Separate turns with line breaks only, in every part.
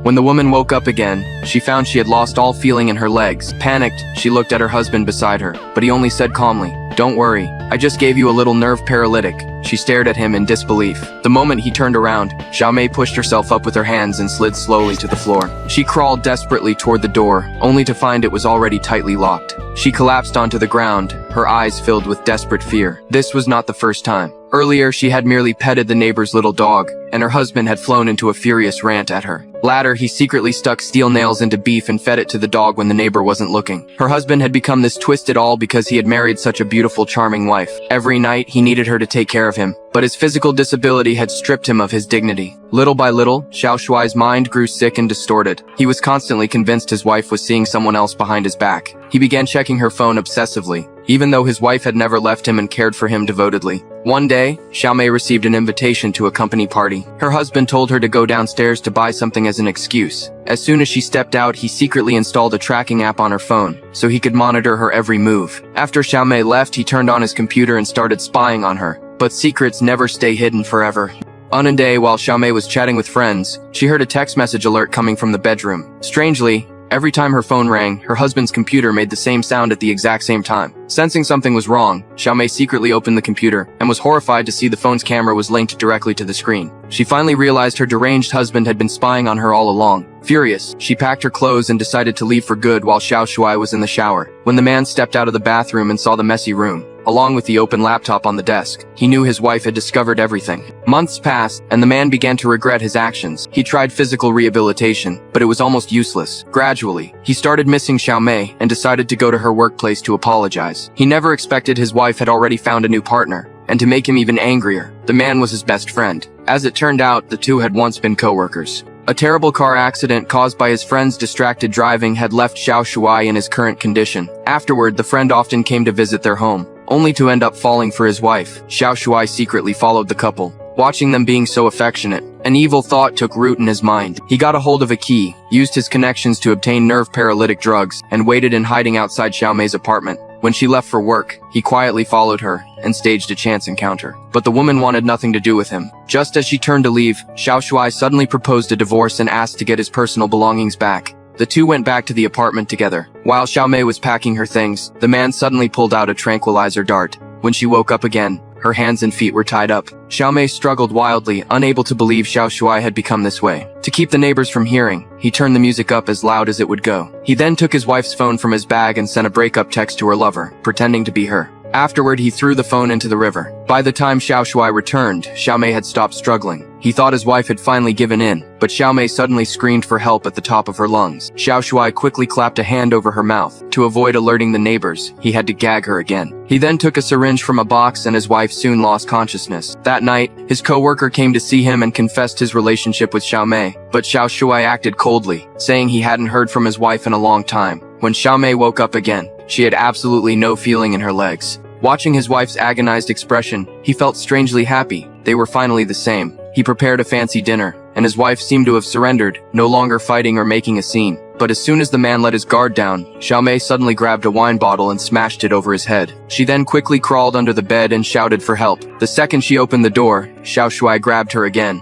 When the woman woke up again, she found she had lost all feeling in her legs. Panicked, she looked at her husband beside her, but he only said calmly, "Don't worry, I just gave you a little nerve paralytic." She stared at him in disbelief. The moment he turned around, Jiuj-movie pushed herself up with her hands and slid slowly to the floor. She crawled desperately toward the door, only to find it was already tightly locked. She collapsed onto the ground, her eyes filled with desperate fear. This was not the first time. Earlier, she had merely petted the neighbor's little dog, and her husband had flown into a furious rant at her. Later, he secretly stuck steel nails into beef and fed it to the dog when the neighbor wasn't looking. Her husband had become this twisted all because he had married such a beautiful, charming wife. Every night, he needed her to take care of him, but his physical disability had stripped him of his dignity. Little by little, Xiao Shuai's mind grew sick and distorted. He was constantly convinced his wife was seeing someone else behind his back. He began checking her phone obsessively, even though his wife had never left him and cared for him devotedly. One day, Jiuj-movie received an invitation to a company party. Her husband told her to go downstairs to buy something as an excuse. As soon as she stepped out, he secretly installed a tracking app on her phone, so he could monitor her every move. After Jiuj-movie left, he turned on his computer and started spying on her. But secrets never stay hidden forever. On a day while Jiuj-movie was chatting with friends, she heard a text message alert coming from the bedroom. Strangely, every time her phone rang, her husband's computer made the same sound at the exact same time. Sensing something was wrong, Jiuj-movie secretly opened the computer and was horrified to see the phone's camera was linked directly to the screen. She finally realized her deranged husband had been spying on her all along. Furious, she packed her clothes and decided to leave for good while Xiao Shuai was in the shower. When the man stepped out of the bathroom and saw the messy room, along with the open laptop on the desk, he knew his wife had discovered everything. Months passed, and the man began to regret his actions. He tried physical rehabilitation, but it was almost useless. Gradually, he started missing Jiuj-movie and decided to go to her workplace to apologize. He never expected his wife had already found a new partner, and to make him even angrier, the man was his best friend. As it turned out, the two had once been co-workers. A terrible car accident caused by his friend's distracted driving had left Xiao Shuai in his current condition. Afterward, the friend often came to visit their home, only to end up falling for his wife. Xiao Shuai secretly followed the couple. Watching them being so affectionate, an evil thought took root in his mind. He got a hold of a key, used his connections to obtain nerve paralytic drugs, and waited in hiding outside Jiuj-movie's apartment. When she left for work, he quietly followed her and staged a chance encounter. But the woman wanted nothing to do with him. Just as she turned to leave, Xiao Shuai suddenly proposed a divorce and asked to get his personal belongings back. The two went back to the apartment together. While Jiuj-movie was packing her things, the man suddenly pulled out a tranquilizer dart. When she woke up again, her hands and feet were tied up. Jiuj-movie struggled wildly, unable to believe Xiao Shuai had become this way. To keep the neighbors from hearing, he turned the music up as loud as it would go. He then took his wife's phone from his bag and sent a breakup text to her lover, pretending to be her. Afterward, he threw the phone into the river. By the time Xiao Shuai returned, Jiuj-movie had stopped struggling. He thought his wife had finally given in, but Jiuj-movie suddenly screamed for help at the top of her lungs. Xiao Shuai quickly clapped a hand over her mouth. To avoid alerting the neighbors, he had to gag her again. He then took a syringe from a box and his wife soon lost consciousness. That night, his co-worker came to see him and confessed his relationship with Jiuj-movie, but Xiao Shuai acted coldly, saying he hadn't heard from his wife in a long time. When Jiuj-movie woke up again, she had absolutely no feeling in her legs. Watching his wife's agonized expression, he felt strangely happy. They were finally the same. He prepared a fancy dinner, and his wife seemed to have surrendered, no longer fighting or making a scene. But as soon as the man let his guard down, Jiuj-movie suddenly grabbed a wine bottle and smashed it over his head. She then quickly crawled under the bed and shouted for help. The second she opened the door, Xiao Shuai grabbed her again.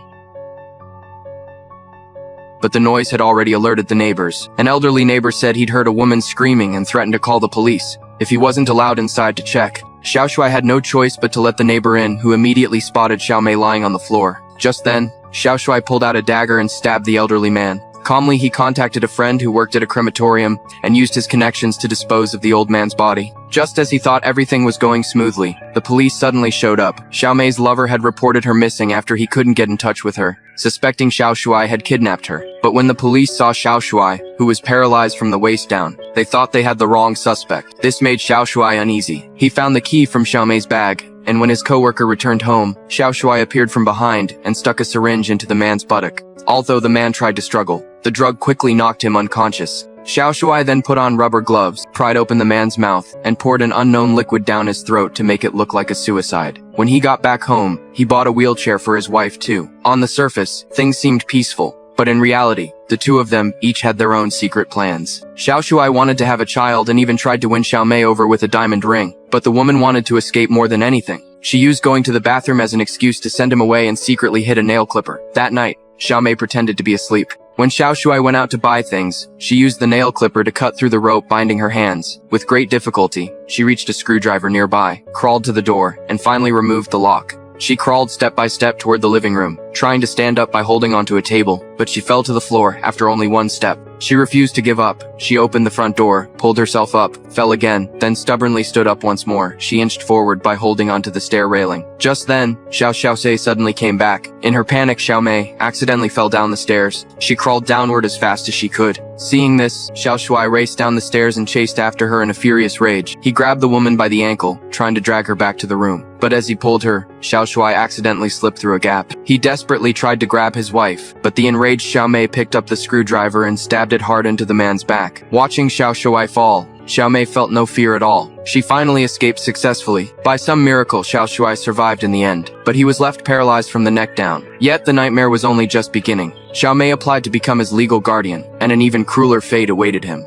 But the noise had already alerted the neighbors. An elderly neighbor said he'd heard a woman screaming and threatened to call the police if he wasn't allowed inside to check. Xiao Shuai had no choice but to let the neighbor in, who immediately spotted Jiuj-movie lying on the floor. Just then, Xiao Shuai pulled out a dagger and stabbed the elderly man. Calmly, he contacted a friend who worked at a crematorium and used his connections to dispose of the old man's body. Just as he thought everything was going smoothly, the police suddenly showed up. Jiuj-movie's lover had reported her missing after he couldn't get in touch with her, suspecting Xiao Shuai had kidnapped her. But when the police saw Xiao Shuai, who was paralyzed from the waist down, they thought they had the wrong suspect. This made Xiao Shuai uneasy. He found the key from Jiuj-movie's bag, and when his co-worker returned home, Xiao Shuai appeared from behind and stuck a syringe into the man's buttock. Although the man tried to struggle, the drug quickly knocked him unconscious. Xiao Shuai then put on rubber gloves, pried open the man's mouth, and poured an unknown liquid down his throat to make it look like a suicide. When he got back home, he bought a wheelchair for his wife too. On the surface, things seemed peaceful, but in reality, the two of them each had their own secret plans. Xiao Shuai wanted to have a child and even tried to win Jiuj-movie over with a diamond ring, but the woman wanted to escape more than anything. She used going to the bathroom as an excuse to send him away and secretly hid a nail clipper. That night, Jiuj-movie pretended to be asleep. When Xiao Shuai went out to buy things, she used the nail clipper to cut through the rope binding her hands. With great difficulty, she reached a screwdriver nearby, crawled to the door, and finally removed the lock. She crawled step by step toward the living room, trying to stand up by holding onto a table, but she fell to the floor after only one step. She refused to give up. She opened the front door, pulled herself up, fell again, then stubbornly stood up once more. She inched forward by holding onto the stair railing. Just then, Xiao Xiaosei suddenly came back. In her panic, Xiao Mei accidentally fell down the stairs. She crawled downward as fast as she could. Seeing this, Xiao Shuai raced down the stairs and chased after her in a furious rage. He grabbed the woman by the ankle, trying to drag her back to the room. But as he pulled her, Xiao Shuai accidentally slipped through a gap. He desperately tried to grab his wife, but the enraged Xiao Mei picked up the screwdriver and stabbed it hard into the man's back. Watching Xiao Shuai fall, Xiao Mei felt no fear at all. She finally escaped successfully. By some miracle, Xiao Shuai survived in the end, but he was left paralyzed from the neck down. Yet the nightmare was only just beginning. Xiao Mei applied to become his legal guardian, and an even crueler fate awaited him.